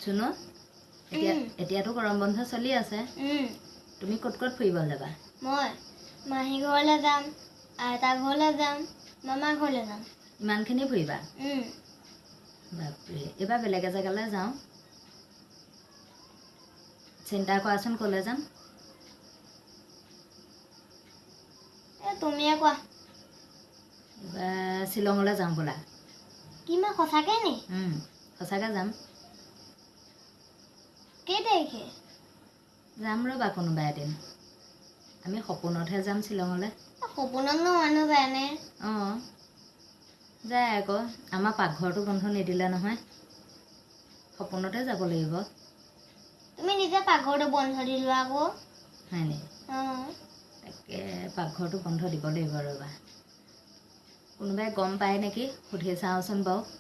চুনু এতিয়াতো গৰম বন্ধ চলি আছে তুমি ক'ত ক'ত ফুৰিব যাবা মই মাহী ঘৰলৈ যাম আইতা ঘৰলৈ যাম মামা ঘৰলৈ যাম ইমানখিনি ফুৰিবা বাপৰে এবাৰ বেলেগ এজেগালৈ যাওঁ চিন্তা কৰাচোন ক'লৈ যাম তুমিয়ে কোৱা এবাৰ শ্বিলঙলৈ যাম ব'লা কিমান সঁচাকে নি সঁচাকৈ যাম কেই তাৰিখে যাম ৰ'বা কোনোবা এদিন আমি সপোনতহে যাম শ্বিলঙলৈ সপোনত ন মানুহ যায়নে অঁ যায় আকৌ আমাৰ পাকঘৰটো বন্ধ নিদিলে নহয় সপোনতে যাব লাগিব তুমি নিজে পাকঘৰটো বন্ধ দি লোৱা আকৌ হয় নি তাকে পাকঘৰটো বন্ধ দিব লাগিব ৰ'বা কোনোবাই গম পায় নেকি সুধি চাওঁচোন বাৰু